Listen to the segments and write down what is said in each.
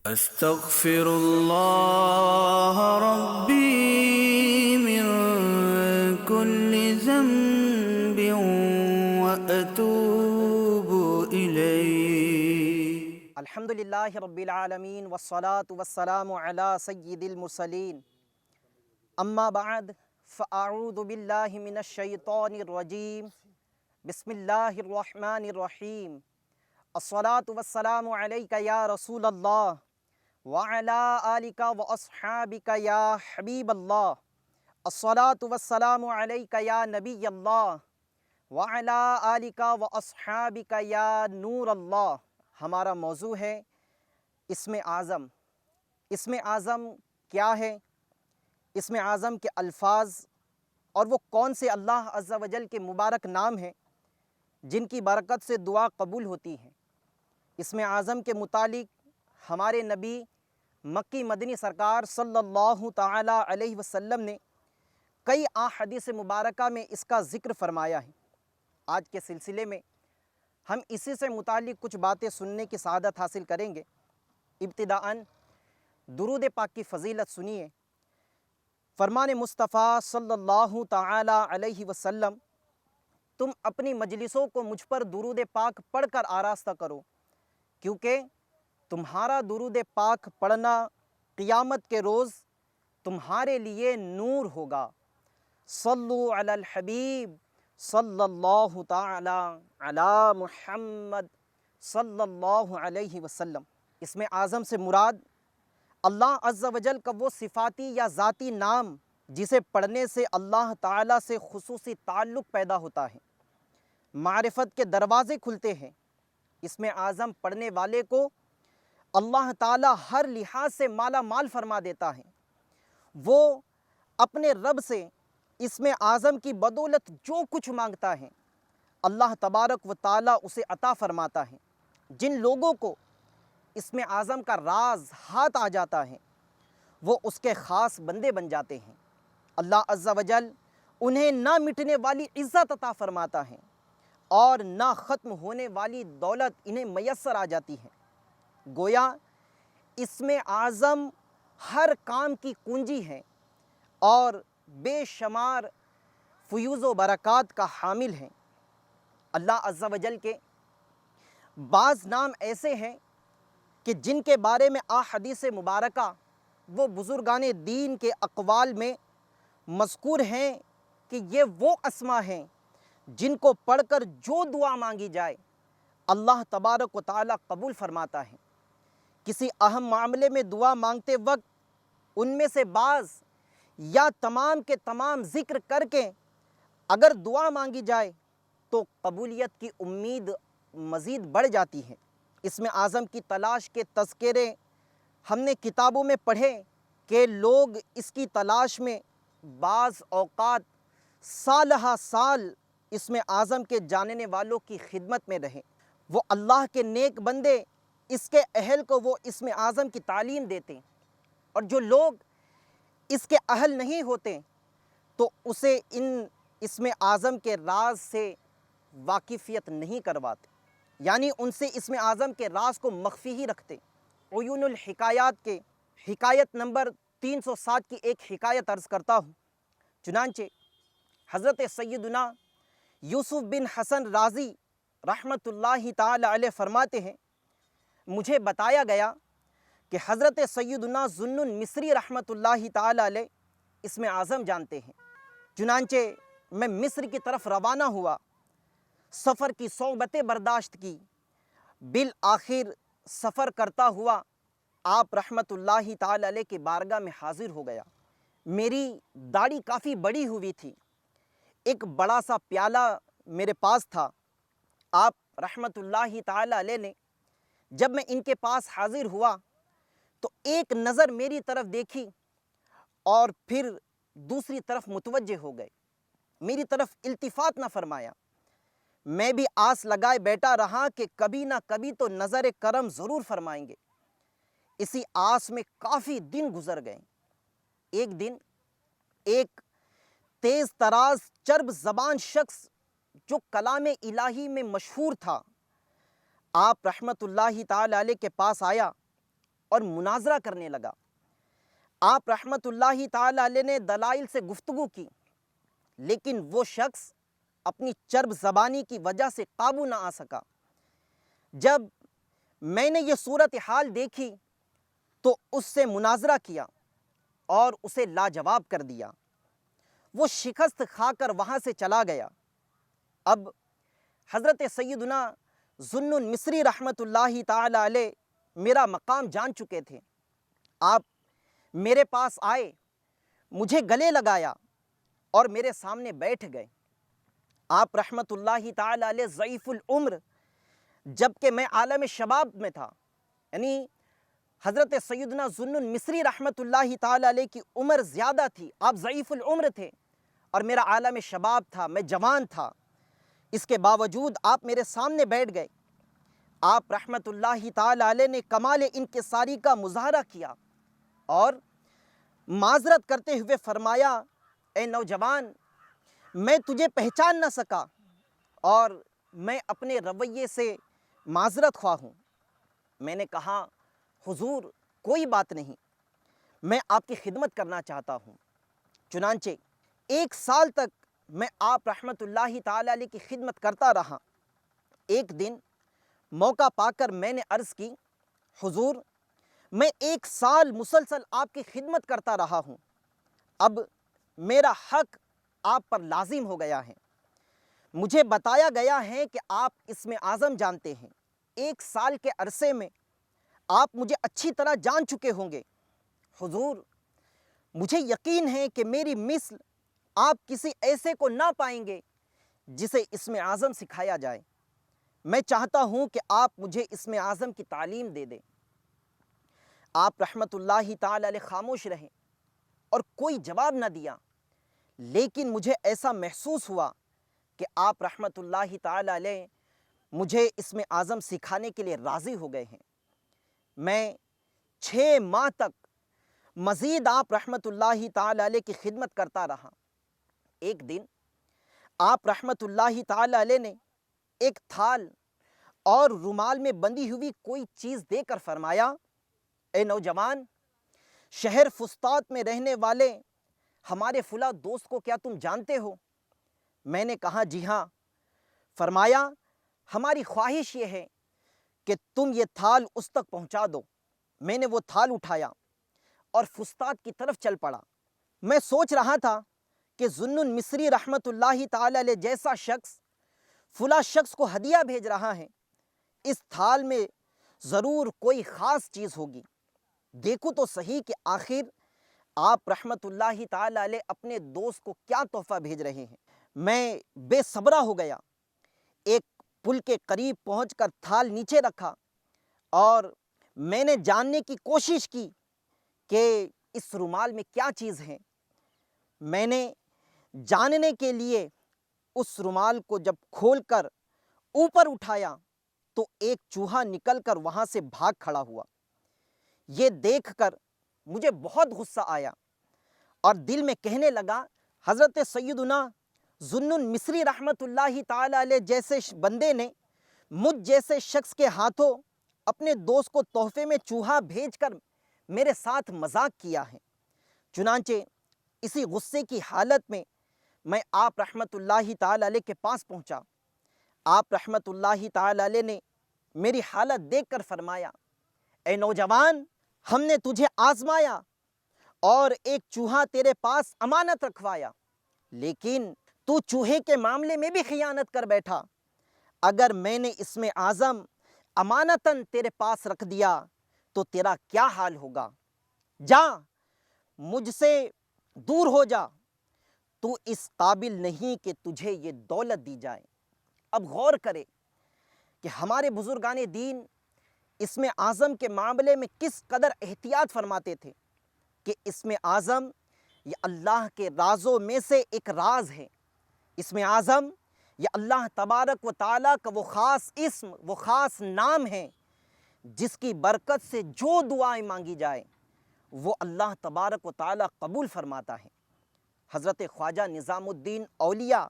استغفر اللہ ربی من کل ذنب واتوب الیہ۔ الحمدللہ رب العالمین والصلاة والسلام علی سید المرسلین، اما بعد فاعوذ باللہ من الشیطان الرجیم، بسم اللہ الرحمن الرحیم۔ الصلاة والسلام علیک یا رسول اللہ وعلی آلک واصحابک یا حبیب اللہ۔ الصلاة والسلام علیک یا نبی اللہ وعلی آلک واصحابک یا نور اللہ۔ ہمارا موضوع ہے اسم اعظم۔ اسم اعظم کیا ہے؟ اسم اعظم کے الفاظ اور وہ کون سے اللہ عز و جل کے مبارک نام ہیں جن کی برکت سے دعا قبول ہوتی ہے۔ اسم اعظم کے متعلق ہمارے نبی مکی مدنی سرکار صلی اللہ تعالی علیہ وسلم نے کئی احادیث مبارکہ میں اس کا ذکر فرمایا ہے۔ آج کے سلسلے میں ہم اسی سے متعلق کچھ باتیں سننے کی سعادت حاصل کریں گے۔ ابتداءً درود پاک کی فضیلت سنیے۔ فرمان مصطفیٰ صلی اللہ تعالی علیہ وسلم، تم اپنی مجلسوں کو مجھ پر درود پاک پڑھ کر آراستہ کرو، کیونکہ تمہارا درود پاک پڑھنا قیامت کے روز تمہارے لیے نور ہوگا۔ صلو علی الحبیب صلی اللہ تعالی علی محمد صلی اللہ علیہ وسلم۔ اسم اعظم سے مراد اللہ عز و جل کا وہ صفاتی یا ذاتی نام جسے پڑھنے سے اللہ تعالیٰ سے خصوصی تعلق پیدا ہوتا ہے، معرفت کے دروازے کھلتے ہیں۔ اسم اعظم پڑھنے والے کو اللہ تعالیٰ ہر لحاظ سے مالا مال فرما دیتا ہے۔ وہ اپنے رب سے اسم اعظم کی بدولت جو کچھ مانگتا ہے اللہ تبارک و تعالیٰ اسے عطا فرماتا ہے۔ جن لوگوں کو اسم اعظم کا راز ہاتھ آ جاتا ہے وہ اس کے خاص بندے بن جاتے ہیں۔ اللہ عز و جل انہیں نہ مٹنے والی عزت عطا فرماتا ہے اور نہ ختم ہونے والی دولت انہیں میسر آ جاتی ہے۔ گویا اسم اعظم ہر کام کی کنجی ہے اور بے شمار فیوز و برکات کا حامل ہے۔ اللہ عز و جل کے بعض نام ایسے ہیں کہ جن کے بارے میں احادیث مبارکہ وہ بزرگان دین کے اقوال میں مذکور ہیں کہ یہ وہ اسما ہیں جن کو پڑھ کر جو دعا مانگی جائے اللہ تبارک و تعالیٰ قبول فرماتا ہے۔ کسی اہم معاملے میں دعا مانگتے وقت ان میں سے بعض یا تمام کے تمام ذکر کر کے اگر دعا مانگی جائے تو قبولیت کی امید مزید بڑھ جاتی ہے۔ اسم اعظم کی تلاش کے تذکرے ہم نے کتابوں میں پڑھے کہ لوگ اس کی تلاش میں بعض اوقات سالہ سال اسم اعظم کے جاننے والوں کی خدمت میں رہے۔ وہ اللہ کے نیک بندے اس کے اہل کو وہ اسم اعظم کی تعلیم دیتے، اور جو لوگ اس کے اہل نہیں ہوتے تو اسے ان اسم اعظم کے راز سے واقفیت نہیں کرواتے، یعنی ان سے اسم اعظم کے راز کو مخفی ہی رکھتے۔ عیون الحکایات کے حکایت نمبر 307 کی ایک حکایت عرض کرتا ہوں۔ چنانچہ حضرت سیدنا یوسف بن حسن رازی رحمۃ اللہ تعالی علیہ فرماتے ہیں، مجھے بتایا گیا کہ حضرت سیدنا ذوالنون مصری رحمۃ اللہ تعالی علیہ اسم اعظم جانتے ہیں۔ چنانچہ میں مصر کی طرف روانہ ہوا، سفر کی صعوبتیں برداشت کی، بالآخر سفر کرتا ہوا آپ رحمۃ اللہ تعالی علیہ کی بارگاہ میں حاضر ہو گیا۔ میری داڑھی کافی بڑی ہوئی تھی، ایک بڑا سا پیالہ میرے پاس تھا۔ آپ رحمۃ اللہ تعالی علیہ نے جب میں ان کے پاس حاضر ہوا تو ایک نظر میری طرف دیکھی اور پھر دوسری طرف متوجہ ہو گئے، میری طرف التفات نہ فرمایا۔ میں بھی آس لگائے بیٹھا رہا کہ کبھی نہ کبھی تو نظر کرم ضرور فرمائیں گے۔ اسی آس میں کافی دن گزر گئے۔ ایک دن ایک تیز تراز چرب زبان شخص جو کلام الہی میں مشہور تھا آپ رحمت اللہ تعالی علیہ کے پاس آیا اور مناظرہ کرنے لگا۔ آپ رحمت اللہ تعالی علیہ نے دلائل سے گفتگو کی، لیکن وہ شخص اپنی چرب زبانی کی وجہ سے قابو نہ آ سکا۔ جب میں نے یہ صورتحال دیکھی تو اس سے مناظرہ کیا اور اسے لاجواب کر دیا۔ وہ شکست کھا کر وہاں سے چلا گیا۔ اب حضرت سیدنا ذوالنون مصری رحمت اللہ تعالی علیہ میرا مقام جان چکے تھے۔ آپ میرے پاس آئے، مجھے گلے لگایا اور میرے سامنے بیٹھ گئے۔ آپ رحمت اللہ تعالی علیہ ضعیف العمر، جبکہ میں عالم شباب میں تھا، یعنی حضرت سیدنا ذوالنون مصری رحمت اللہ تعالی علیہ کی عمر زیادہ تھی، آپ ضعیف العمر تھے اور میرا عالم شباب تھا، میں جوان تھا۔ اس کے باوجود آپ میرے سامنے بیٹھ گئے۔ آپ رحمت اللہ تعالی علیہ نے کمال انکساری کا مظاہرہ کیا اور معذرت کرتے ہوئے فرمایا، اے نوجوان، میں تجھے پہچان نہ سکا اور میں اپنے رویے سے معذرت خواہ ہوں۔ میں نے کہا، حضور کوئی بات نہیں، میں آپ کی خدمت کرنا چاہتا ہوں۔ چنانچہ 1 سال تک میں آپ رحمت اللہ تعالی علیہ کی خدمت کرتا رہا۔ ایک دن موقع پا کر میں نے عرض کی، حضور میں 1 سال مسلسل آپ کی خدمت کرتا رہا ہوں، اب میرا حق آپ پر لازم ہو گیا ہے۔ مجھے بتایا گیا ہے کہ آپ اسم اعظم جانتے ہیں، 1 سال کے عرصے میں آپ مجھے اچھی طرح جان چکے ہوں گے۔ حضور مجھے یقین ہے کہ میری مثل آپ کسی ایسے کو نہ پائیں گے جسے اسم اعظم سکھایا جائے۔ میں چاہتا ہوں کہ آپ مجھے اسم اعظم کی تعلیم دے دیں۔ آپ رحمت اللہ تعالی علیہ خاموش رہے اور کوئی جواب نہ دیا، لیکن مجھے ایسا محسوس ہوا کہ آپ رحمت اللہ تعالی علیہ مجھے اسم اعظم سکھانے کے لیے راضی ہو گئے ہیں۔ میں 6 ماہ تک مزید آپ رحمت اللہ تعالی علیہ کی خدمت کرتا رہا۔ ایک دن آپ رحمت اللہ تعالی علیہ نے ایک تھال اور رومال میں بندھی ہوئی کوئی چیز دے کر فرمایا، اے نوجوان، شہر فسطاط میں رہنے والے ہمارے فلاں دوست کو کیا تم جانتے ہو؟ میں نے کہا، جی ہاں۔ فرمایا، ہماری خواہش یہ ہے کہ تم یہ تھال اس تک پہنچا دو۔ میں نے وہ تھال اٹھایا اور فسطاط کی طرف چل پڑا۔ میں سوچ رہا تھا کہ ذوالنون مصری رحمت اللہ تعالی علیہ جیسا شخص فلاں شخص کو ہدیہ بھیج رہا ہے، اس تھال میں ضرور کوئی خاص چیز ہوگی۔ دیکھو تو صحیح کہ آخر آپ رحمت اللہ تعالی علیہ اپنے دوست کو کیا تحفہ بھیج رہے ہیں۔ میں بے صبرا ہو گیا، ایک پل کے قریب پہنچ کر تھال نیچے رکھا اور میں نے جاننے کی کوشش کی کہ اس رومال میں کیا چیز ہے۔ میں نے جاننے کے لیے اس رومال کو جب کھول کر اوپر اٹھایا تو ایک چوہا نکل کر وہاں سے بھاگ کھڑا ہوا۔ یہ دیکھ کر مجھے بہت غصہ آیا اور دل میں کہنے لگا، حضرت سیدنا ذوالنون مصری رحمت اللہ تعالی علیہ جیسے بندے نے مجھ جیسے شخص کے ہاتھوں اپنے دوست کو تحفے میں چوہا بھیج کر میرے ساتھ مذاق کیا ہے۔ چنانچہ اسی غصے کی حالت میں آپ رحمت اللہ تعالی علیہ کے پاس پہنچا۔ آپ رحمت اللہ تعالی علیہ نے میری حالت دیکھ کر فرمایا، اے نوجوان، ہم نے تجھے آزمایا اور ایک چوہا تیرے پاس امانت رکھوایا، لیکن تو چوہے کے معاملے میں بھی خیانت کر بیٹھا۔ اگر میں نے اسم اعظم امانتاً تیرے پاس رکھ دیا تو تیرا کیا حال ہوگا؟ جا، مجھ سے دور ہو جا، تو اس قابل نہیں کہ تجھے یہ دولت دی جائے۔ اب غور کرے کہ ہمارے بزرگان دین اسم اعظم کے معاملے میں کس قدر احتیاط فرماتے تھے کہ اسم اعظم یہ اللہ کے رازوں میں سے ایک راز ہے۔ اسم اعظم یہ اللہ تبارک و تعالیٰ کا وہ خاص اسم، وہ خاص نام ہے جس کی برکت سے جو دعائیں مانگی جائیں وہ اللہ تبارک و تعالیٰ قبول فرماتا ہے۔ حضرت خواجہ نظام الدین اولیاء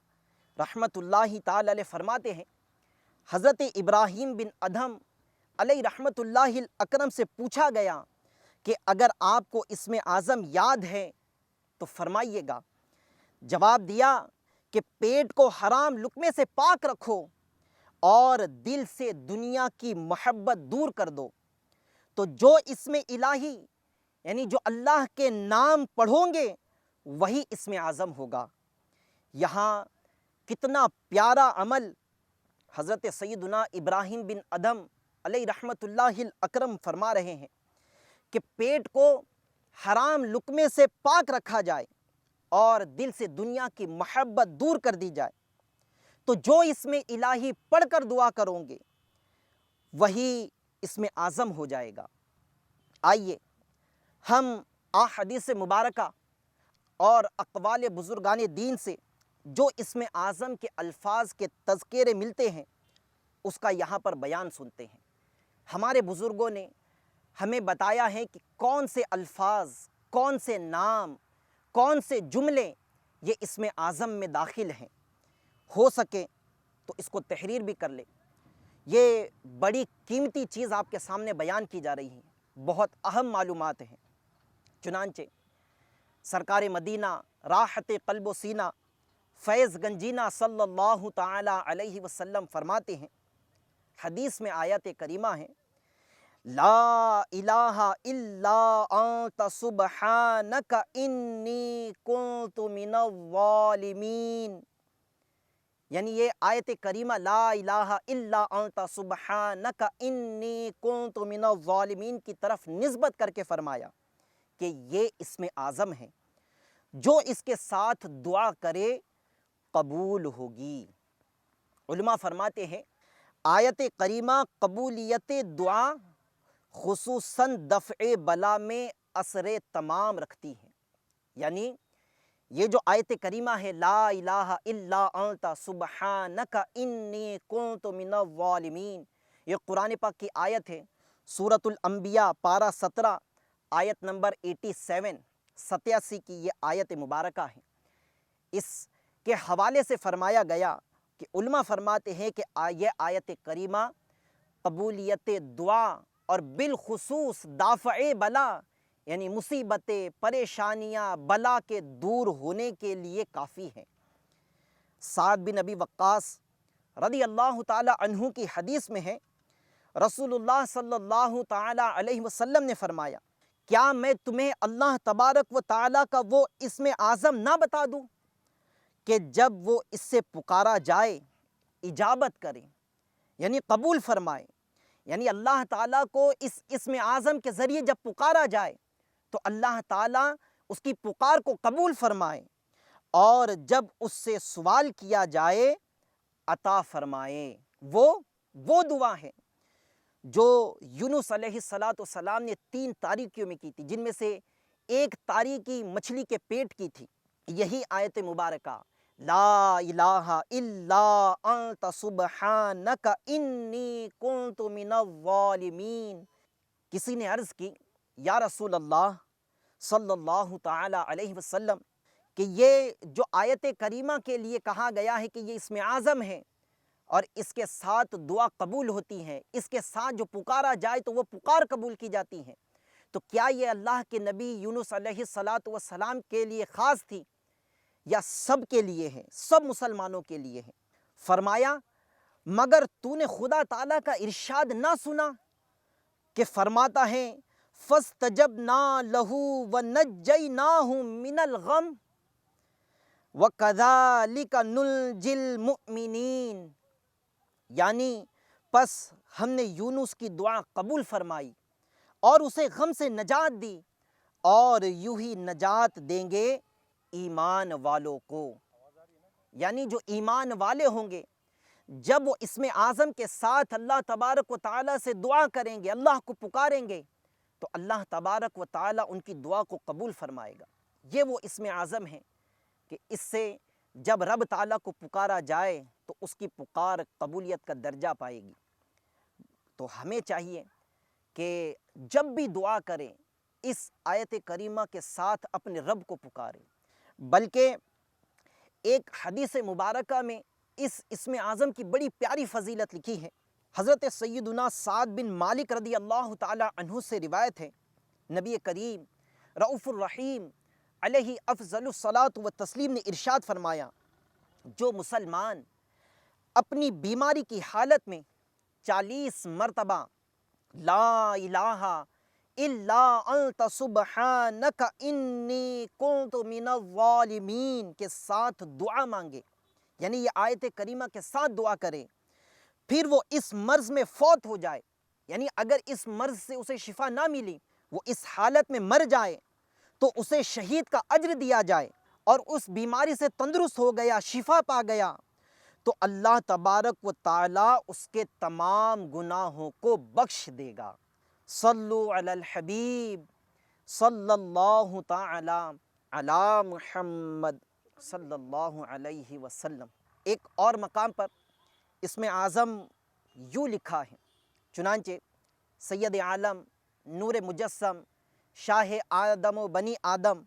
رحمت اللہ تعالی علیہ فرماتے ہیں، حضرت ابراہیم بن ادھم علیہ رحمت اللہ اکرم سے پوچھا گیا کہ اگر آپ کو اسم اعظم یاد ہے تو فرمائیے گا۔ جواب دیا کہ پیٹ کو حرام لقمے سے پاک رکھو اور دل سے دنیا کی محبت دور کر دو۔ تو جو اسم الہی یعنی جو اللہ کے نام پڑھوں گے وہی اسم اعظم ہوگا۔ یہاں کتنا پیارا عمل حضرت سیدنا ابراہیم بن ادھم علیہ رحمت اللہ اکرم فرما رہے ہیں کہ پیٹ کو حرام لقمے سے پاک رکھا جائے اور دل سے دنیا کی محبت دور کر دی جائے۔ تو جو اسم الہی پڑھ کر دعا کروں گے وہی اسم اعظم ہو جائے گا۔ آئیے ہم احادیث مبارکہ اور اقوال بزرگان دین سے جو اسم اعظم کے الفاظ کے تذکرے ملتے ہیں اس کا یہاں پر بیان سنتے ہیں۔ ہمارے بزرگوں نے ہمیں بتایا ہے کہ کون سے الفاظ، کون سے نام، کون سے جملے یہ اسم اعظم میں داخل ہیں۔ ہو سکے تو اس کو تحریر بھی کر لے۔ یہ بڑی قیمتی چیز آپ کے سامنے بیان کی جا رہی ہے، بہت اہم معلومات ہیں۔ چنانچہ سرکار مدینہ راحت قلب و سینہ فیض گنجینہ صلی اللہ تعالی علیہ وسلم فرماتے ہیں، حدیث میں آیت کریمہ ہے، لا الہ الا انت سبحانک انی کنت من الظالمین۔ یعنی یہ آیت کریمہ لا الہ الا انت سبحانک انی کنت من الظالمین کی طرف نسبت کر کے فرمایا کہ یہ اسم اعظم ہے، جو اس کے ساتھ دعا کرے قبول ہوگی۔ علماء فرماتے ہیں آیت کریمہ قبولیت دعا خصوصاً دفع بلا میں اثر تمام رکھتی ہے۔ یعنی یہ جو آیت کریمہ ہے لا الہ الا انت سبحانک انی کنت من الظالمین، یہ قرآن پاک کی آیت ہے، سورۃ الانبیاء پارہ 17 آیت نمبر 87 کی یہ آیت مبارکہ ہے۔ اس کے حوالے سے فرمایا گیا کہ علماء فرماتے ہیں کہ یہ آیت کریمہ قبولیت دعا اور بالخصوص دافع بلا یعنی مصیبتیں، پریشانیاں، بلا کے دور ہونے کے لیے کافی ہے۔ سعد بن ابی وقاص رضی اللہ تعالی عنہ کی حدیث میں ہے، رسول اللہ صلی اللہ تعالی علیہ وسلم نے فرمایا، کیا میں تمہیں اللہ تبارک و تعالی کا وہ اسم اعظم نہ بتا دوں کہ جب وہ اس سے پکارا جائے اجابت کرے یعنی قبول فرمائے۔ یعنی اللہ تعالیٰ کو اس اسم اعظم کے ذریعے جب پکارا جائے تو اللہ تعالیٰ اس کی پکار کو قبول فرمائے، اور جب اس سے سوال کیا جائے عطا فرمائے۔ وہ دعا ہے جو یونس علیہ السلام نے 3 تاریکیوں میں کی تھی، جن میں سے ایک تاریکی مچھلی کے پیٹ کی تھی۔ یہی آیت مبارکہ لا الہ الا انت سبحانک انی کنت من الظالمین۔ کسی نے عرض کی یا رسول اللہ صلی اللہ تعالی علیہ وسلم کہ یہ جو آیت کریمہ کے لیے کہا گیا ہے کہ یہ اسم اعظم ہے اور اس کے ساتھ دعا قبول ہوتی ہے، اس کے ساتھ جو پکارا جائے تو وہ پکار قبول کی جاتی ہے، تو کیا یہ اللہ کے نبی یونس علیہ السلام کے لیے خاص تھی یا سب کے لیے ہے، سب مسلمانوں کے لیے ہے؟ فرمایا مگر تو نے خدا تعالیٰ کا ارشاد نہ سنا کہ فرماتا ہے فَاسْتَجَبْنَا لَهُ وَنَجَّيْنَاهُ مِنَ الْغَمِّ وَكَذَلِكَ نُنْجِي الْمُؤْمِنِينَ۔ یعنی پس ہم نے یونس کی دعا قبول فرمائی اور اسے غم سے نجات دی، اور یوں ہی نجات دیں گے ایمان والوں کو۔ یعنی جو ایمان والے ہوں گے جب وہ اسم اعظم کے ساتھ اللہ تبارک و تعالیٰ سے دعا کریں گے، اللہ کو پکاریں گے، تو اللہ تبارک و تعالیٰ ان کی دعا کو قبول فرمائے گا۔ یہ وہ اسم اعظم ہے کہ اس سے جب رب تعالیٰ کو پکارا جائے تو اس کی پکار قبولیت کا درجہ پائے گی۔ تو ہمیں چاہیے کہ جب بھی دعا کریں اس آیت کریمہ کے ساتھ اپنے رب کو پکاریں۔ بلکہ ایک حدیث مبارکہ میں اس اسم اعظم کی بڑی پیاری فضیلت لکھی ہے۔ حضرت سیدنا سعد بن مالک رضی اللہ تعالی عنہ سے روایت ہے، نبی کریم رؤوف الرحیم علیہ افضل الصلاۃ و تسلیم نے ارشاد فرمایا، جو مسلمان اپنی بیماری کی حالت میں 40 مرتبہ لا الہ الا انت سبحانک انی کنت من الظالمین کے ساتھ دعا مانگے، یعنی یہ آیت کریمہ کے ساتھ دعا کرے، پھر وہ اس مرض میں فوت ہو جائے، یعنی اگر اس مرض سے اسے شفا نہ ملی، وہ اس حالت میں مر جائے تو اسے شہید کا اجر دیا جائے، اور اس بیماری سے تندرست ہو گیا، شفا پا گیا، تو اللہ تبارک و تعالی اس کے تمام گناہوں کو بخش دے گا۔ صلو علی الحبیب صلی اللہ تعالی علی محمد صلی اللہ علیہ وسلم۔ ایک اور مقام پر اسم اعظم یوں لکھا ہے، چنانچہ سید عالم نور مجسم شاہ آدم و بنی آدم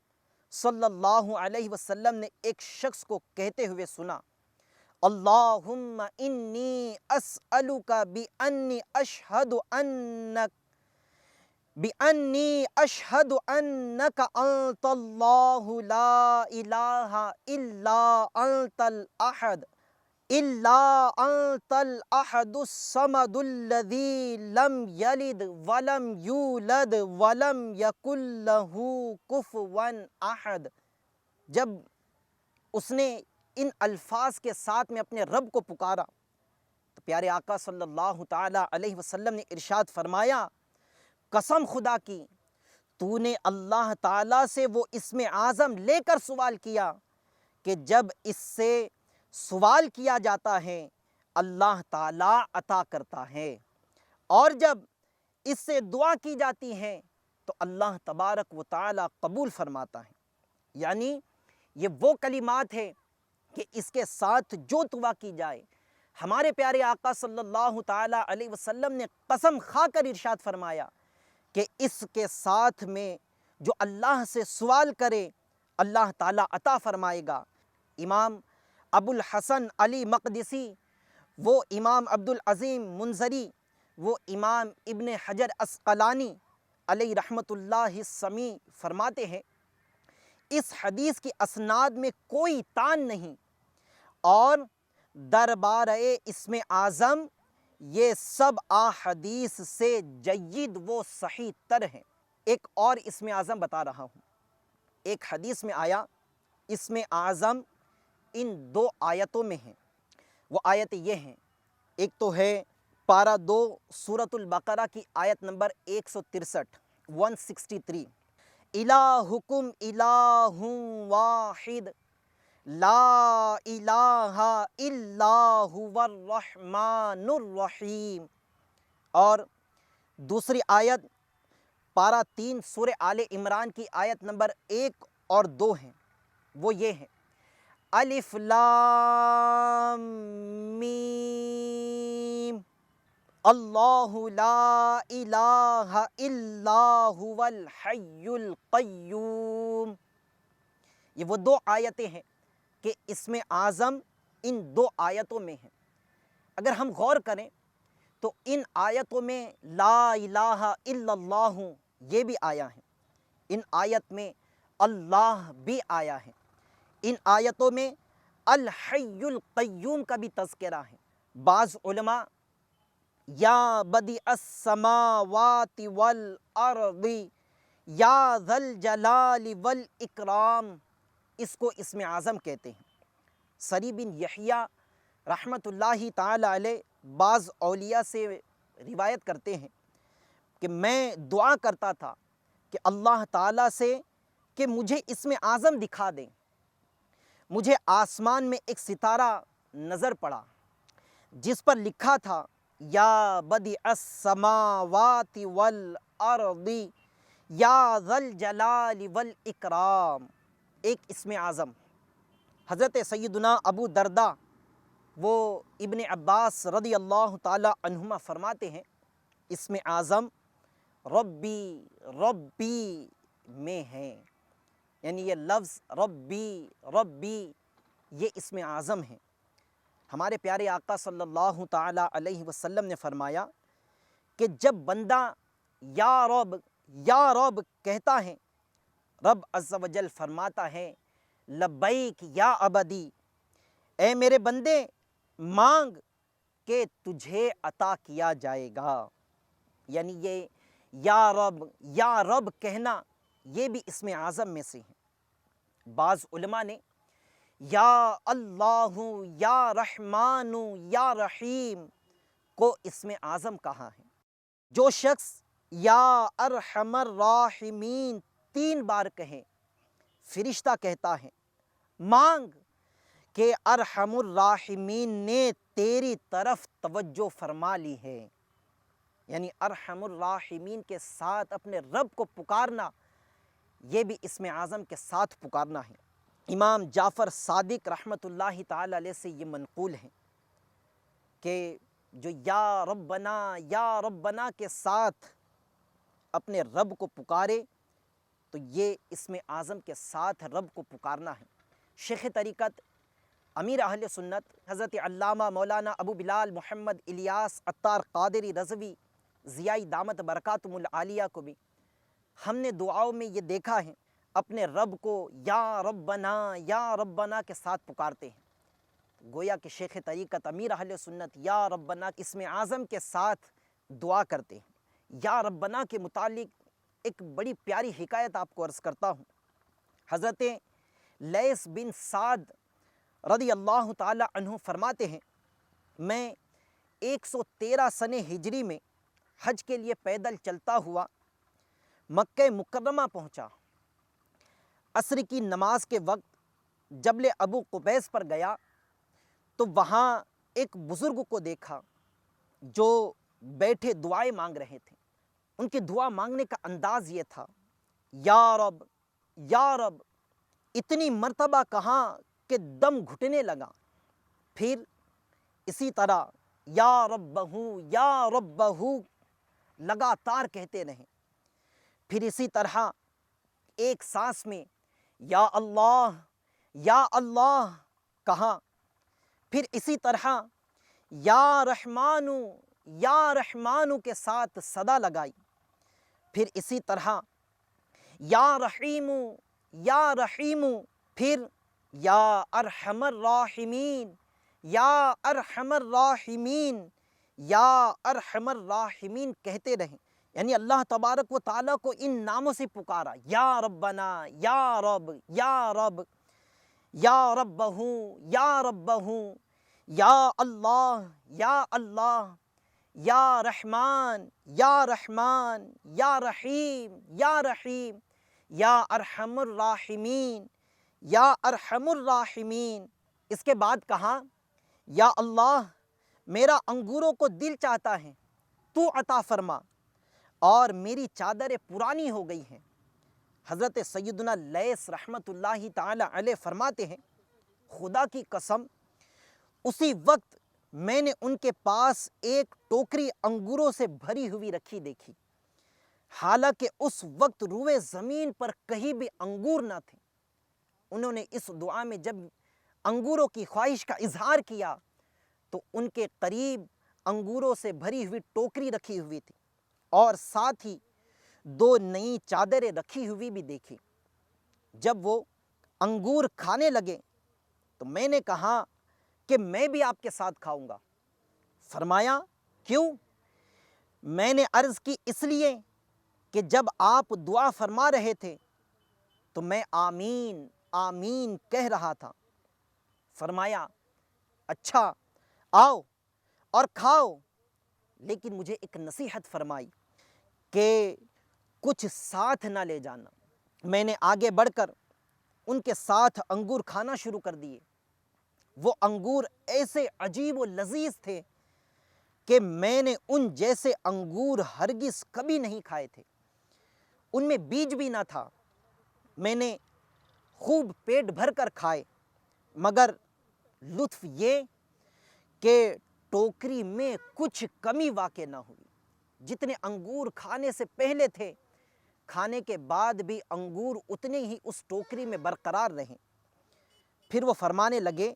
صلی اللہ علیہ وسلم نے ایک شخص کو کہتے ہوئے سنا، اللہم انی اسألک بأنی اشہد انک انت اللہ لا الہ الا انت الاحد الصمد الذی لم یلد ولم یولد ولم یکن لہ کفوا احد۔ جب اس نے ان الفاظ کے ساتھ میں اپنے رب کو پکارا تو پیارے آقا صلی اللہ تعالی علیہ وسلم نے ارشاد فرمایا، قسم خدا کی تو نے اللہ تعالیٰ سے وہ اسم اعظم لے کر سوال کیا کہ جب اس سے سوال کیا جاتا ہے اللہ تعالیٰ عطا کرتا ہے، اور جب اس سے دعا کی جاتی ہے تو اللہ تبارک و تعالیٰ قبول فرماتا ہے۔ یعنی یہ وہ کلمات ہے کہ اس کے ساتھ جو دعا کی جائے، ہمارے پیارے آقا صلی اللہ تعالیٰ علیہ وسلم نے قسم کھا کر ارشاد فرمایا کہ اس کے ساتھ میں جو اللہ سے سوال کرے اللہ تعالیٰ عطا فرمائے گا۔ امام ابو الحسن علی مقدسی، وہ امام عبدالعظیم منذری، وہ امام ابن حجر عسقلانی علیہ رحمۃ اللہ السمیع فرماتے ہیں، اس حدیث کی اسناد میں کوئی تان نہیں، اور دربارہ اسم اعظم یہ سب احادیث سے جید و صحیح تر ہیں۔ ایک اور اسم اعظم بتا رہا ہوں، ایک حدیث میں آیا اسم اعظم ان 2 آیتوں میں ہیں، وہ آیت یہ ہیں، ایک تو ہے پارہ 2 سورۃ البقرہ کی آیت نمبر 163 163، الہکم الہ واحد لا الہ الا هو الرحمن الرحیم، اور دوسری آیت پارہ 3 سورہ آل عمران کی آیت نمبر 1 اور 2 ہیں، وہ یہ ہیں، الف لام میم اللہ لا الہ الا هو الحی القیوم۔ یہ وہ 2 آیتیں ہیں کہ اسم اعظم ان 2 آیتوں میں ہیں۔ اگر ہم غور کریں تو ان آیتوں میں لا الہ الا اللہ یہ بھی آیا ہے، ان آیت میں اللہ بھی آیا ہے، ان آیتوں میں الحی القیوم کا بھی تذکرہ ہے۔ بعض علماء یا بدیع السماوات والارض یا ذا الجلال والاکرام، اس کو اسم اعظم کہتے ہیں۔ سری بن یحییٰ رحمۃ اللہ تعالی علیہ بعض اولیاء سے روایت کرتے ہیں کہ میں دعا کرتا تھا کہ اللہ تعالیٰ سے کہ مجھے اسم اعظم دکھا دیں۔ مجھے آسمان میں ایک ستارہ نظر پڑا جس پر لکھا تھا یا بدیع السماوات والارض یا ذا الجلال والاکرام، ایک اسم اعظم۔ حضرت سیدنا ابو درداء وہ ابن عباس رضی اللہ تعالی عنہما فرماتے ہیں، اسم اعظم ربی ربی میں ہے، یعنی یہ لفظ ربی ربی یہ اسم اعظم ہے۔ ہمارے پیارے آقا صلی اللہ تعالی علیہ وسلم نے فرمایا کہ جب بندہ یا رب کہتا ہے، رب عز و جل فرماتا ہے لبیک یا عبدی، اے میرے بندے مانگ کہ تجھے عطا کیا جائے گا۔ یعنی یہ یا رب کہنا یہ بھی اسم اعظم میں سے ہے۔ بعض علماء نے یا اللہ یا رحمان یا رحیم کو اسم اعظم کہا ہے۔ جو شخص یا ارحم الراحمین 3 بار کہے، فرشتہ کہتا ہے مانگ کہ ارحم الراحمین نے تیری طرف توجہ فرما لی ہے۔ یعنی ارحم الراحمین کے ساتھ اپنے رب کو پکارنا، یہ بھی اسم اعظم کے ساتھ پکارنا ہے۔ امام جعفر صادق رحمۃ اللہ تعالی علیہ سے یہ منقول ہے کہ جو یا ربنا کے ساتھ اپنے رب کو پکارے تو یہ اسم اعظم کے ساتھ رب کو پکارنا ہے۔ شیخ طریقت امیر اہل سنت حضرت علامہ مولانا ابو بلال محمد الیاس عطار قادری رضوی ضیائی دامت برکاتہم العالیہ کو بھی ہم نے دعاؤں میں یہ دیکھا ہے اپنے رب کو یا ربنا کے ساتھ پکارتے ہیں۔ گویا کہ شیخ طریقت امیر اہل سنت یا ربنا اسم اعظم کے ساتھ دعا کرتے ہیں۔ یا ربنا کے متعلق ایک بڑی پیاری حکایت آپ کو عرض کرتا ہوں۔ حضرت لیث بن سعد رضی اللہ تعالی عنہ فرماتے ہیں، میں 113 سنہ ہجری میں حج کے لیے پیدل چلتا ہوا مکہ مکرمہ پہنچا۔ عصر کی نماز کے وقت جبل ابو قبیس پر گیا تو وہاں ایک بزرگ کو دیکھا جو بیٹھے دعائیں مانگ رہے تھے۔ ان کی دعا مانگنے کا انداز یہ تھا، یا رب اتنی مرتبہ کہاں کہ دم گھٹنے لگا۔ پھر اسی طرح یا ربہ لگاتار کہتے رہے۔ پھر اسی طرح ایک سانس میں یا اللہ کہا۔ پھر اسی طرح یا رحمانو کے ساتھ صدا لگائی۔ پھر اسی طرح یا رحیمو، پھر یا ارحم الراحمین کہتے رہیں۔ یعنی اللہ تبارک و تعالیٰ کو ان ناموں سے پکارا، یا ربنا، یا رب، یا ربہ، یا اللہ، یا رحمان، یا رحیم، یا ارحم الراحمین۔ اس کے بعد کہا یا اللہ میرا انگوروں کو دل چاہتا ہے، تو عطا فرما، اور میری چادریں پرانی ہو گئی ہیں۔ حضرت سیدنا لیث رحمۃ اللہ تعالی علیہ فرماتے ہیں، خدا کی قسم اسی وقت میں نے ان کے پاس ایک ٹوکری انگوروں سے بھری ہوئی رکھی دیکھی، حالانکہ اس وقت روئے زمین پر کہیں بھی انگور نہ تھے۔ انہوں نے اس دعا میں جب انگوروں کی خواہش کا اظہار کیا تو ان کے قریب انگوروں سے بھری ہوئی ٹوکری رکھی ہوئی تھی اور ساتھ ہی 2 نئی چادریں رکھی ہوئی بھی دیکھی۔ جب وہ انگور کھانے لگے تو میں نے کہا کہ میں بھی آپ کے ساتھ کھاؤں گا۔ فرمایا کیوں؟ میں نے عرض کی اس لیے کہ جب آپ دعا فرما رہے تھے تو میں آمین آمین کہہ رہا تھا۔ فرمایا اچھا آؤ اور کھاؤ، لیکن مجھے ایک نصیحت فرمائی کہ کچھ ساتھ نہ لے جانا۔ میں نے آگے بڑھ کر ان کے ساتھ انگور کھانا شروع کر دیے۔ وہ انگور ایسے عجیب و لذیذ تھے کہ میں نے ان جیسے انگور ہرگز کبھی نہیں کھائے تھے۔ ان میں بیج بھی نہ تھا۔ میں نے خوب پیٹ بھر کر کھائے، مگر لطف یہ کہ ٹوکری میں کچھ کمی واقع نہ ہوئی۔ جتنے انگور کھانے سے پہلے تھے، کھانے کے بعد بھی انگور اتنے ہی اس ٹوکری میں برقرار رہے۔ پھر وہ فرمانے لگے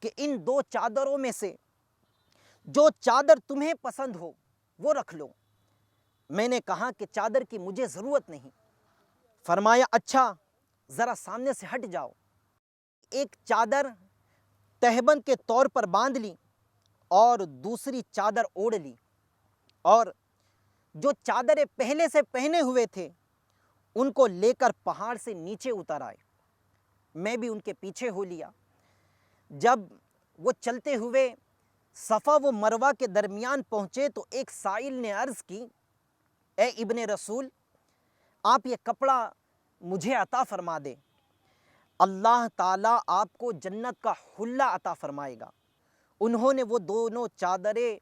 کہ ان دو چادروں میں سے جو چادر تمہیں پسند ہو وہ رکھ لو۔ میں نے کہا کہ چادر کی مجھے ضرورت نہیں۔ فرمایا اچھا ذرا سامنے سے ہٹ جاؤ۔ ایک چادر تہبند کے طور پر باندھ لی اور دوسری چادر اوڑھ لی، اور جو چادریں پہلے سے پہنے ہوئے تھے ان کو لے کر پہاڑ سے نیچے اتر آئے۔ میں بھی ان کے پیچھے ہو لیا۔ جب وہ چلتے ہوئے صفا و مروہ کے درمیان پہنچے تو ایک سائل نے عرض کی، اے ابن رسول، آپ یہ کپڑا مجھے عطا فرما دیں، اللہ تعالیٰ آپ کو جنت کا حلہ عطا فرمائے گا۔ انہوں نے وہ دونوں چادریں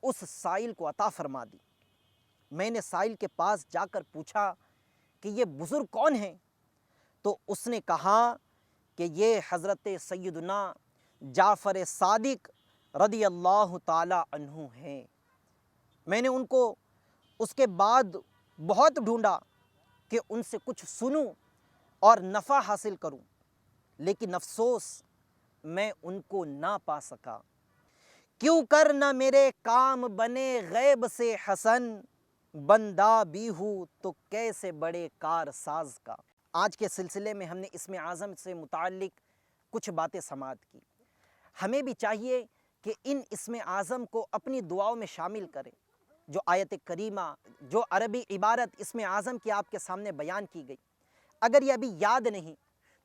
اس سائل کو عطا فرما دی۔ میں نے سائل کے پاس جا کر پوچھا کہ یہ بزرگ کون ہیں؟ تو اس نے کہا کہ یہ حضرت سیدنا جعفر صادق رضی اللہ تعالی عنہ ہیں۔ میں نے ان کو اس کے بعد بہت ڈھونڈا کہ ان سے کچھ سنوں اور نفع حاصل کروں، لیکن افسوس میں ان کو نہ پا سکا۔ کیوں کر نہ میرے کام بنے غیب سے حسن، بندہ بھی ہوں تو کیسے بڑے کار ساز کا۔ آج کے سلسلے میں ہم نے اسم اعظم سے متعلق کچھ باتیں سماعت کی۔ ہمیں بھی چاہیے کہ ان اسم اعظم کو اپنی دعاؤں میں شامل کریں۔ جو آیت کریمہ، جو عربی عبارت اسم اعظم کی آپ کے سامنے بیان کی گئی، اگر یہ ابھی یاد نہیں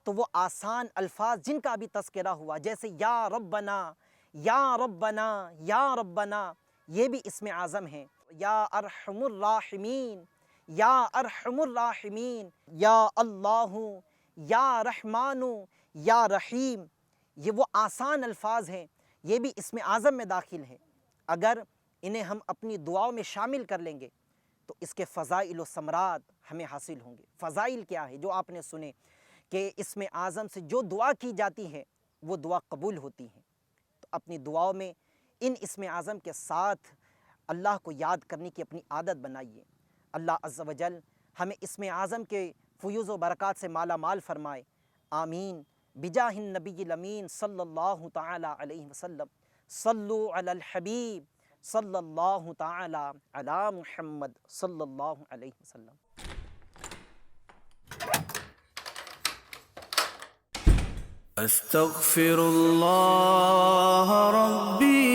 تو وہ آسان الفاظ جن کا ابھی تذکرہ ہوا، جیسے یا ربنا، یا ربنا، یا ربنا، یہ بھی اسم اعظم ہیں۔ یا ارحم الراحمین، یا ارحم الراحمین، یا اللہ، یا رحمان، یا رحیم، یہ وہ آسان الفاظ ہیں، یہ بھی اسم اعظم میں داخل ہیں۔ اگر انہیں ہم اپنی دعاؤں میں شامل کر لیں گے تو اس کے فضائل و ثمرات ہمیں حاصل ہوں گے۔ فضائل کیا ہے؟ جو آپ نے سنے کہ اسم اعظم سے جو دعا کی جاتی ہے وہ دعا قبول ہوتی ہے۔ تو اپنی دعاؤں میں ان اسم اعظم کے ساتھ اللہ کو یاد کرنے کی اپنی عادت بنائیے۔ اللہ عز و جل ہمیں اسم اعظم کے فیوز و برکات سے مالا مال فرمائے، آمین، بجاہ النبی الامین صلی اللہ تعالی علیہ وسلم۔ صلو علی الحبیب صلی اللہ تعالی علی محمد صلی اللہ علیہ وسلم۔ استغفر اللہ ربی